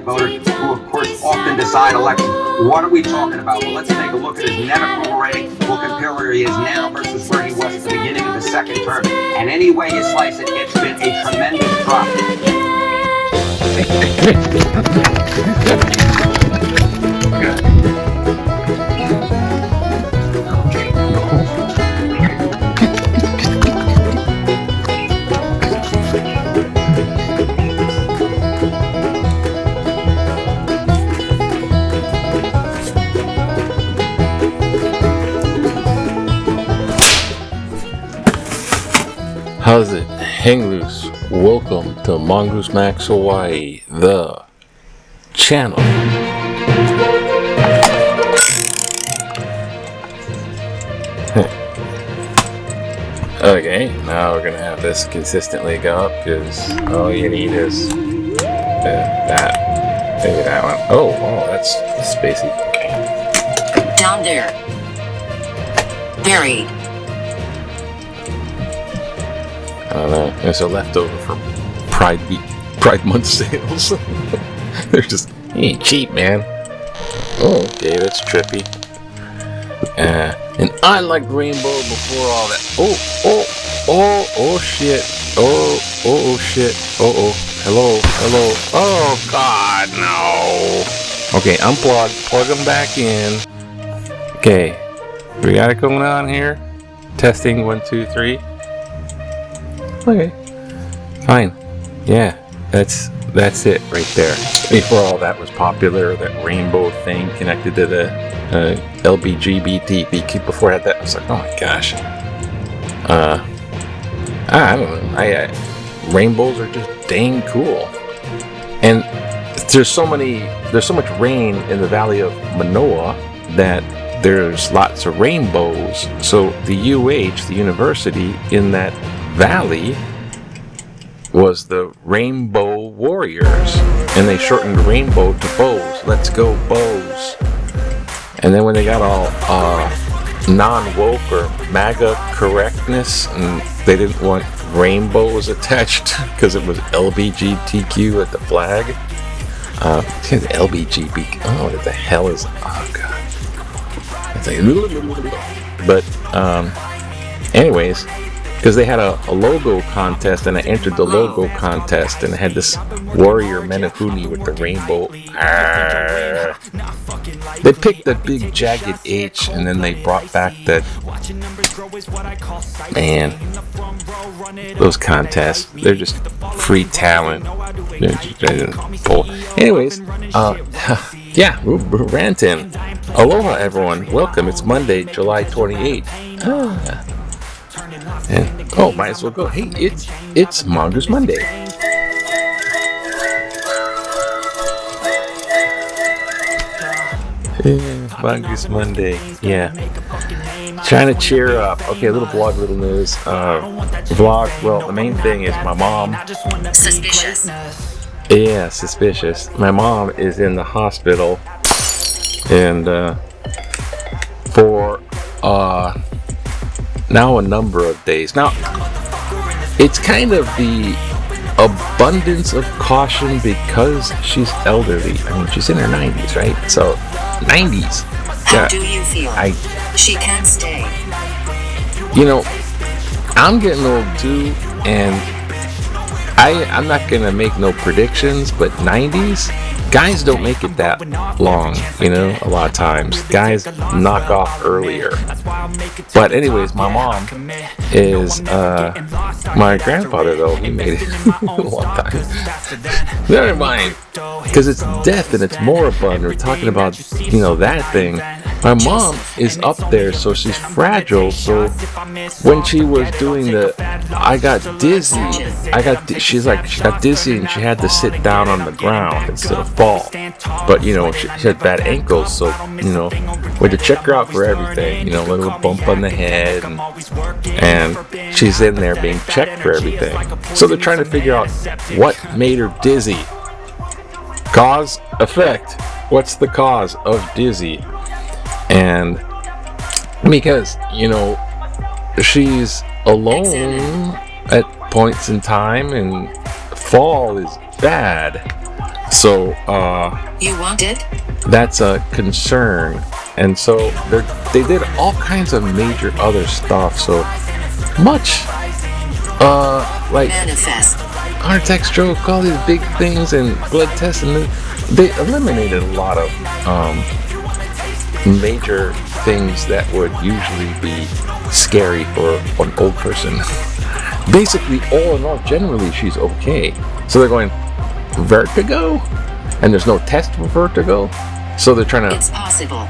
Voters who, of course, often decide elections. What are we talking about? Well, let's take a look at his net approval rating. We'll compare where he is now versus where he was at the beginning of the second term. And any way you slice it, it's been a tremendous drop. How's it? Hang loose. Welcome to Mongoose Max Hawaii, the channel. Okay, now we're gonna have this consistently go up because all you need is that. Maybe that one. Oh, that's spacey. Okay. Down there. Buried. I don't know. It's a leftover from Pride Month sales. They're just, he ain't cheap, man. Oh, okay, that's trippy. And I like rainbow before all that. Oh shit. Oh shit. Hello. Oh God, no. Okay, unplug. Plug them back in. Okay, we got it going on here. Testing 1, 2, 3. Okay, fine. Yeah, that's it right there. Before all that was popular, that rainbow thing connected to the LGBT. Before I had that, I was like, oh my gosh. I don't know. Rainbows are just dang cool. And there's so much rain in the Valley of Manoa that there's lots of rainbows. So the the university in that valley was the Rainbow Warriors, and they shortened rainbow to bows. Let's go bows. And then when they got all non-woke or MAGA correctness, and they didn't want rainbows attached because it was LBGTQ at the flag. LBGB. Oh, what the hell is? Oh God. It's like, but anyways. Because they had a logo contest, and I entered the logo contest, and I had this warrior Menehune with the rainbow. They picked that big jagged H, and then they brought back that. Man, those contests, they're just free talent. Anyways, yeah, we're ranting. Aloha, everyone. Welcome. It's Monday, July 28th. And, might as well go. Hey, it's Mongoose Monday. Mongoose Monday. Yeah. Trying to cheer up. Okay, a little blog, little news. Vlog. Well, the main thing is my mom. Suspicious. Yeah, suspicious. My mom is in the hospital, and for now a number of days. Now, it's kind of the abundance of caution because she's elderly. I mean, she's in her 90s, right? So, 90s. How do you feel? She can't stay. You know, I'm getting old too, and I'm not going to make no predictions, but 90s, guys don't make it that long, you know, a lot of times. Guys knock off earlier. But anyways, my mom is, my grandfather, though, he made it a long time. Never mind, because it's death and it's moribund. We're talking about, you know, that thing. My mom is up there, so she's fragile. So when she was doing I got dizzy. She got dizzy and she had to sit down on the ground instead of fall. But you know, she had bad ankles, so you know, we had to check her out for everything. You know, a little bump on the head, and she's in there being checked for everything. So they're trying to figure out what made her dizzy. Cause, effect. What's the cause of dizzy? And because, you know, she's alone at points in time, and fall is bad. So You want it? that's a concern. And so they did all kinds of major other stuff. So much like Manifest. heart attack, stroke, all these big things, and blood tests, and they eliminated a lot of major things that would usually be scary for an old person. Basically, all in all, generally she's okay. So they're going, vertigo? And there's no test for vertigo? So they're trying to... It's possible.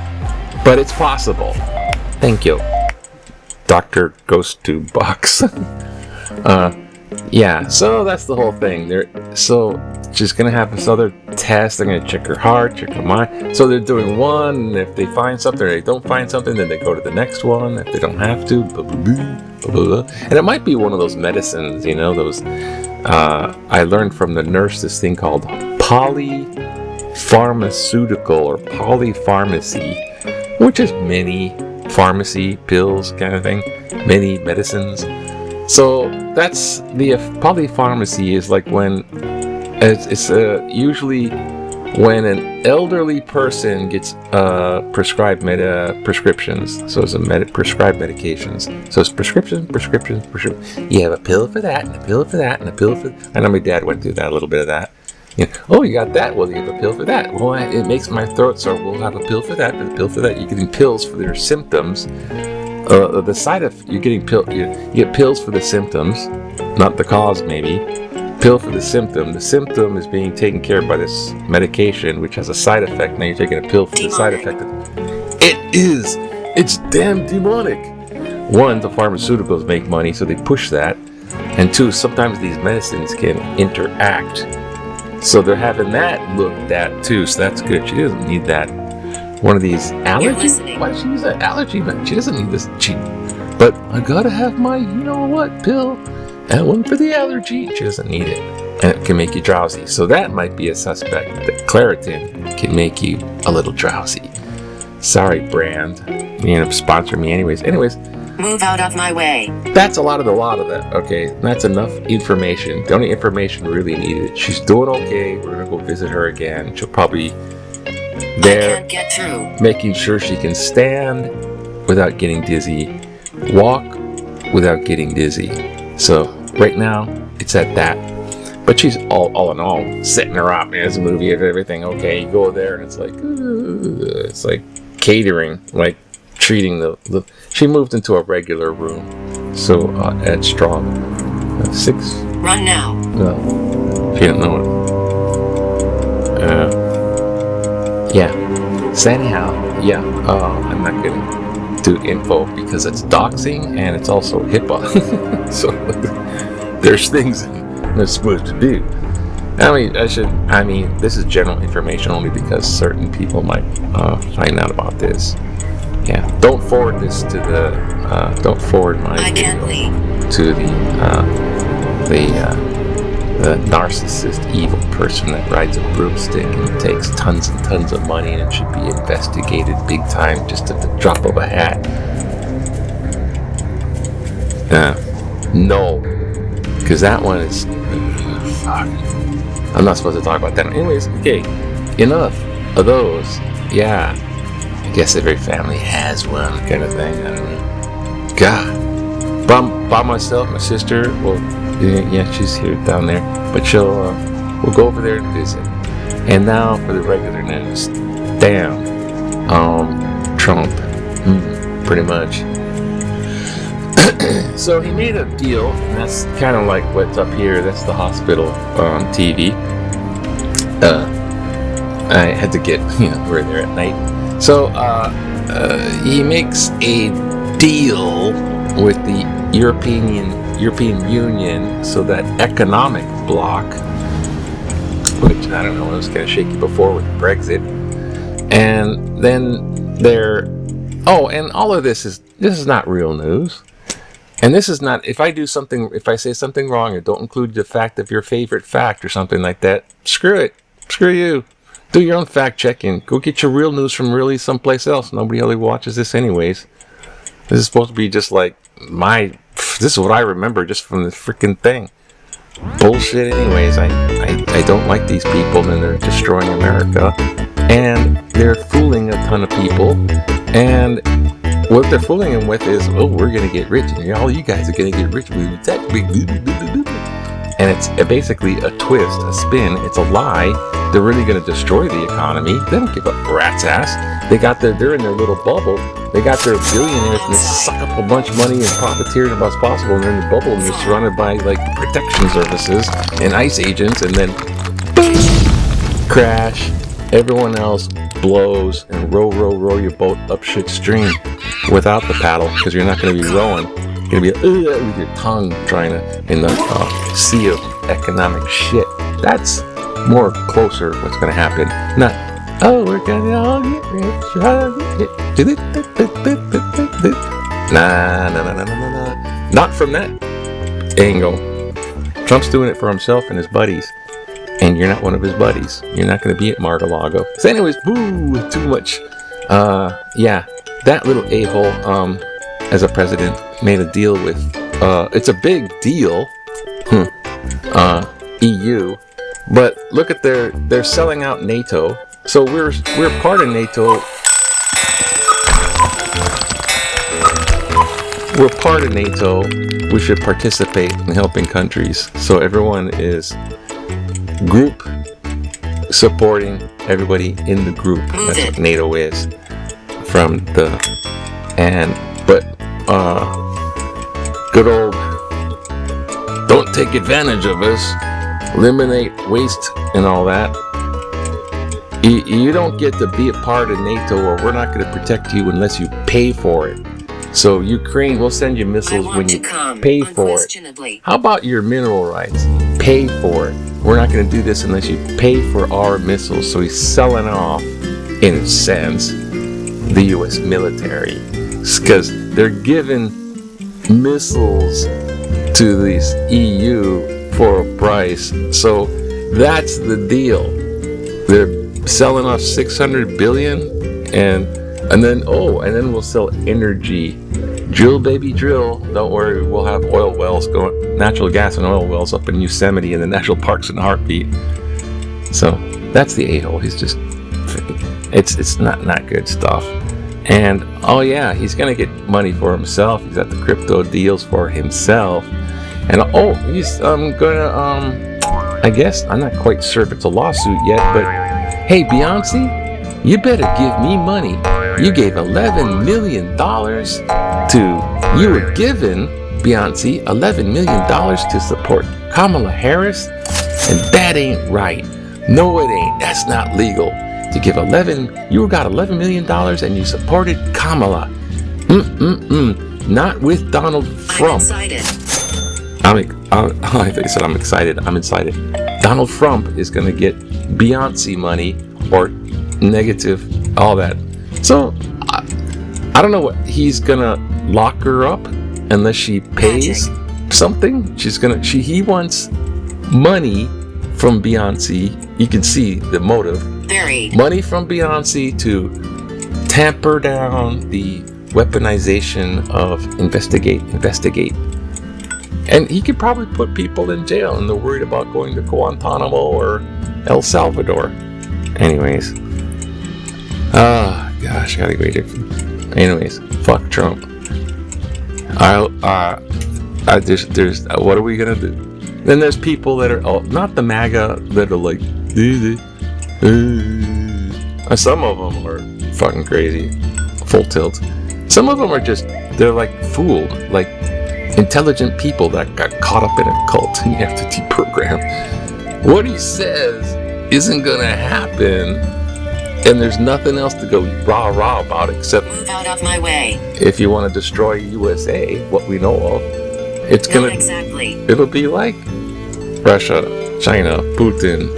But it's possible. Thank you. Dr. Ghost to Box. Yeah, so that's the whole thing. So she's gonna have this other test. They're gonna check her heart, check her mind. So they're doing one, and if they find something or they don't find something, then they go to the next one. If they don't have to, blah, blah, blah, blah, blah. And it might be one of those medicines, those. I learned from the nurse this thing called polypharmaceutical or polypharmacy, which is many pharmacy pills kind of thing, many medicines. So that's the polypharmacy is like when it's usually when an elderly person gets prescribed prescriptions. So it's prescribed medications. So it's prescription. You have a pill for that, and a pill for that, and a pill for. I know my dad went through that, a little bit of that. Oh, you got that? Well, you have a pill for that. Well, it makes my throat sore. We'll have a pill for that, and a pill for that. You're getting pills for their symptoms. The side of you're getting you get pills for the symptoms, not the cause maybe. Pill for the symptom. The symptom is being taken care of by this medication, which has a side effect. Now you're taking a pill for the side effect. It's damn demonic. One, the pharmaceuticals make money, so they push that. And two, sometimes these medicines can interact. So they're having that looked at too, so that's good. She doesn't need that. One of these allergies. Why does she use that allergy med? She doesn't need this. But I gotta have my pill. And one for the allergy. She doesn't need it. And it can make you drowsy. So that might be a suspect. That Claritin can make you a little drowsy. Sorry, brand. Sponsor me anyways. Move out of my way. That's a lot of that. Okay, that's enough information. The only information really needed. She's doing okay. We're gonna go visit her again. She'll probably there I can't get through. making sure she can stand without getting dizzy, walk without getting dizzy. So right now it's at that. But she's all in all setting her up. There's a movie of everything. Okay, you go there and it's like catering, like treating the she moved into a regular room. So at Strong 6. Run now. No, she didn't know it. Yeah. So anyhow, yeah. I'm not gonna do info because it's doxing and it's also HIPAA. So there's things they're supposed to do. I mean, this is general information only because certain people might find out about this. Yeah, don't forward this to the. Don't forward my video to the narcissist, evil person that rides a broomstick and takes tons and tons of money and should be investigated big time just at the drop of a hat. No, because that one is. Fuck. I'm not supposed to talk about that. Anyways, okay, enough of those. Yeah. I guess every family has one kind of thing. I don't know. God. By myself, my sister, well, yeah, she's here down there. But we'll go over there and visit. And now for the regular news. Damn. Trump. Pretty much. So he made a deal, and that's kind of like what's up here. That's the hospital TV. I had to get, we're there at night. So he makes a deal with the European Union, so that economic bloc, which I don't know, it was kind of shaky before with Brexit, and then and all of this is not real news, and this is not. If I say something wrong or don't include the fact of your favorite fact or something like that, screw it, screw you. Do your own fact checking. Go get your real news from really someplace else. Nobody really watches this anyways. This is supposed to be just like my this is what I remember just from this freaking thing. Bullshit anyways. I don't like these people, and they're destroying America, and they're fooling a ton of people, and what they're fooling them with is, oh, we're gonna get rich, and all you guys are gonna get rich. And it's basically a twist, a spin. It's a lie. They're really gonna destroy the economy. They don't give a rat's ass. They're in their little bubble. They got their billionaires and they suck up a bunch of money and profiteer as much as possible. And they're in the bubble and they're surrounded by like protection services and ICE agents, and then boom, crash. Everyone else blows and row your boat up shit stream without the paddle, because you're not going to be rowing. You're going to be with your tongue trying to in the sea of economic shit. That's more closer what's going to happen. Not, oh, we're going to all get rich. Nah. Not from that angle. Trump's doing it for himself and his buddies. And you're not one of his buddies. You're not going to be at Mar-a-Lago. So anyways, boo, too much. Yeah, that little a-hole, as a president, made a deal with, it's a big deal, EU, but look at they're selling out NATO. So we're part of NATO. We're part of NATO. We should participate in helping countries. So everyone is group supporting everybody in the group. That's what NATO is. Good old, don't take advantage of us, eliminate waste and all that. You don't get to be a part of NATO, or we're not going to protect you unless you pay for it. So Ukraine, we'll send you missiles when you pay for it. How about your mineral rights? Pay for it. We're not going to do this unless you pay for our missiles. So he's selling off, in a sense, the U.S. military, because they're giving missiles to this EU for a price. So that's the deal. They're selling off 600 billion, and then we'll sell energy. Drill, baby, drill. Don't worry, we'll have oil wells going, natural gas and oil wells up in Yosemite and the national parks in a heartbeat. So that's the a-hole. He's just, it's not good stuff. And oh yeah, he's gonna get money for himself. He's got the crypto deals for himself. And he's gonna I guess, I'm not quite sure if it's a lawsuit yet, but hey Beyonce, you better give me money. You gave $11 million you were given, Beyonce, $11 million to support Kamala Harris, and that ain't right. No, it ain't. That's not legal. To give you got $11 million and you supported Kamala. Not with Donald Trump. I thought you said I'm excited. I'm excited. Donald Trump is going to get Beyonce money, or negative, all that. So I don't know what he's going to lock her up unless she pays something. He wants money from Beyonce. You can see the motive. Money from Beyonce to tamper down the weaponization of investigate. And he could probably put people in jail, and they're worried about going to Guantanamo or El Salvador. Anyways. Gosh, I gotta wait. Anyways, fuck Trump. There's what are we gonna do? Then there's people that are not the MAGA that are like, some of them are fucking crazy, full tilt. Some of them are they're like fooled, like intelligent people that got caught up in a cult and you have to deprogram. What he says isn't gonna happen, and there's nothing else to go rah about except move out of my way. If you want to destroy USA, what we know of, it'll be like Russia, China, Putin.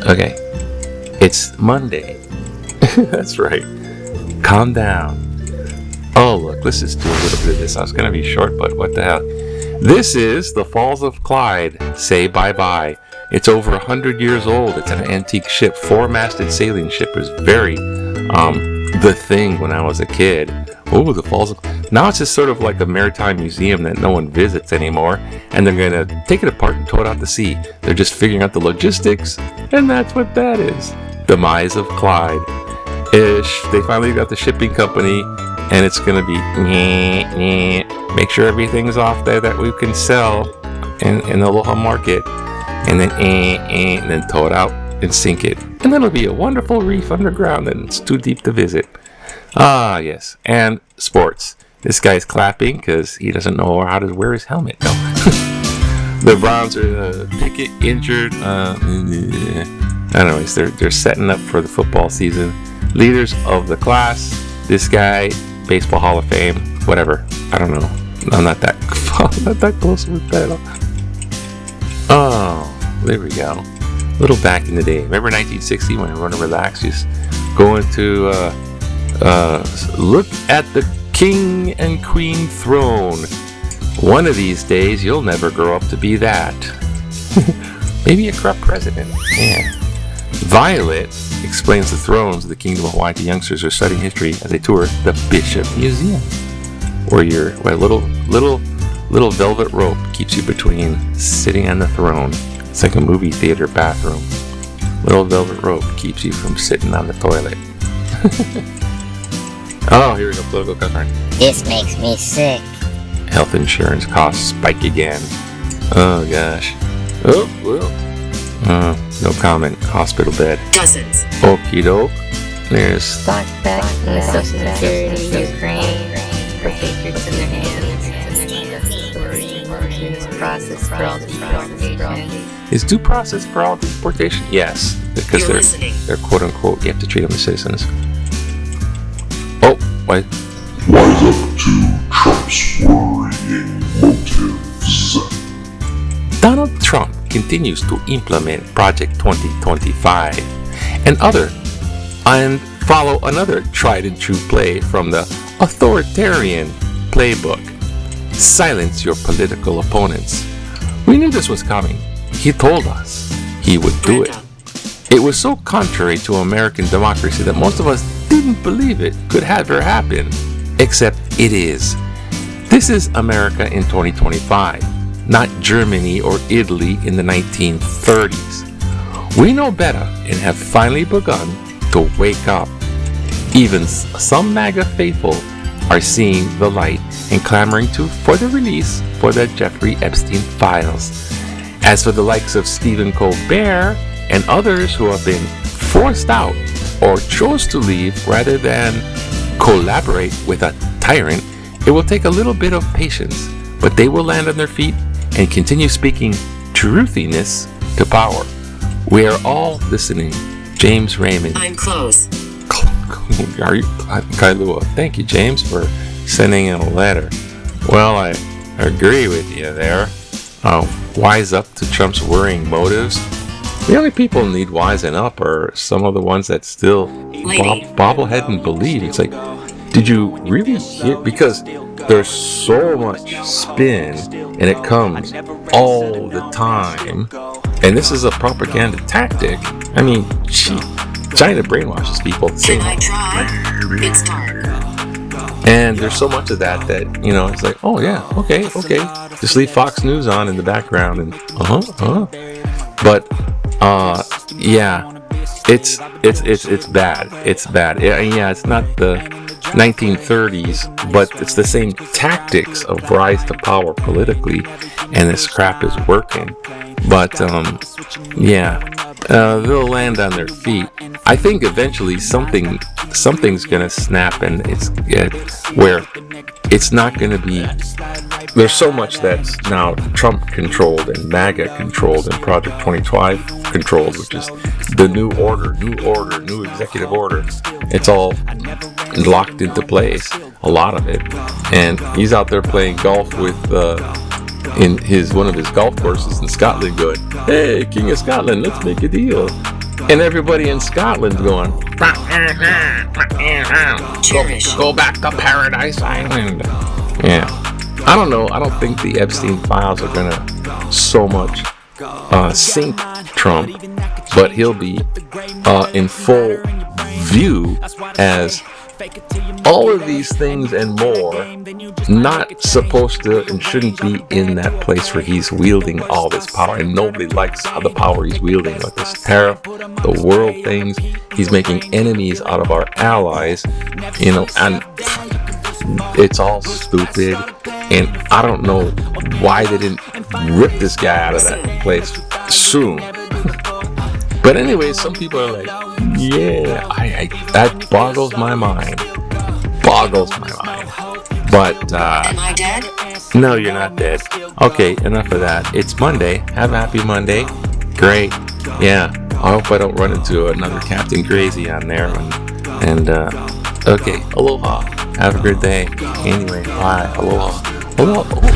Okay, it's Monday. That's right. Calm down. Oh look, let's just do a little bit of this. I was gonna be short, but what the hell? This is the Falls of Clyde. Say bye-bye. It's over 100 years old. It's an antique ship, 4-masted sailing ship. It was very the thing when I was a kid. Oh, the falls. Now it's just sort of like a maritime museum that no one visits anymore, and they're going to take it apart and tow it out to sea. They're just figuring out the logistics, and that's what that is. Demise of Clyde. Ish. They finally got the shipping company, and it's going to be make sure everything's off there that we can sell in the Aloha market, and then tow it out and sink it. And then it'll be a wonderful reef underground, and it's too deep to visit. Ah, yes. And sports. This guy's clapping because he doesn't know how to wear his helmet. No. The Browns are Pickett injured. Anyways, they're setting up for the football season. Leaders of the class. This guy, Baseball Hall of Fame, whatever. I don't know. I'm not that close with that. Oh, there we go. A little back in the day. Remember 1960 when we want to relax? Just going to look at the king and queen throne. One of these days, you'll never grow up to be that. Maybe a corrupt president. Yeah. Violet explains the thrones of the Kingdom of Hawaii to youngsters who are studying history as they tour the Bishop Museum, where a little velvet rope keeps you between sitting on the throne. It's like a movie theater bathroom. Little velvet rope keeps you from sitting on the toilet. Oh, here we go. Political concern. This makes me sick. Health insurance costs spike again. Oh gosh. Oh well. No comment. Hospital bed. Dozens. Okie doke. There's Stock back in the Social Security, Ukraine, for patriots in their hands. Process for all deportation. Is due process for all deportation? Yes, because they're quote unquote. You have to treat them as citizens. Oh, wait. Rise up to Trump's worrying motives. Donald Trump continues to implement Project 2025 and follow another tried and true play from the authoritarian playbook. Silence your political opponents. We knew this was coming. He told us he would do it. It was so contrary to American democracy that most of us didn't believe it could ever happen. Except it is. This is America in 2025, not Germany or Italy in the 1930s. We know better and have finally begun to wake up. Even some MAGA faithful are seeing the light and clamoring for the release for the Jeffrey Epstein files. As for the likes of Stephen Colbert and others who have been forced out or chose to leave rather than collaborate with a tyrant, it will take a little bit of patience, but they will land on their feet and continue speaking truthiness to power. We are all listening. James Raymond. I'm close. Are you Kailua? Thank you, James, for sending in a letter. Well, I agree with you there. Wise up to Trump's worrying motives. The only people who need wising up are some of the ones that still bobblehead and believe. It's like, did you really hear? Because there's so much spin and it comes all the time. And this is a propaganda tactic. I mean, China brainwashes people. Can I try? It's time. And there's so much of that, it's like, oh yeah, okay. Just leave Fox News on in the background and But yeah, it's bad. It's bad. Yeah, it's not the 1930s, but it's the same tactics of rise to power politically, and this crap is working. But they'll land on their feet. I think eventually something's gonna snap, and where it's not gonna be. There's so much that's now Trump controlled and MAGA controlled and Project 2025 controlled, which is the new executive order. It's all locked into place, a lot of it. And he's out there playing golf with in one of his golf courses in Scotland, going, "Hey, King of Scotland, let's make a deal." And everybody in Scotland's going, go back to Paradise Island. Yeah. I don't know. I don't think the Epstein files are gonna so much sink Trump, but he'll be in full view as all of these things and more, not supposed to and shouldn't be in that place where he's wielding all this power, and nobody likes the power he's wielding with this tariff, the world things. He's making enemies out of our allies, and it's all stupid. And I don't know why they didn't rip this guy out of that place soon. But anyway, some people are like, yeah, that boggles my mind. But Am I dead? no, you're not dead. Okay, enough of that. It's Monday. Have a happy Monday. Great. Yeah. I hope I don't run into another Captain Crazy on there. And okay, aloha. Have a good day. Anyway, bye. Aloha. Aloha.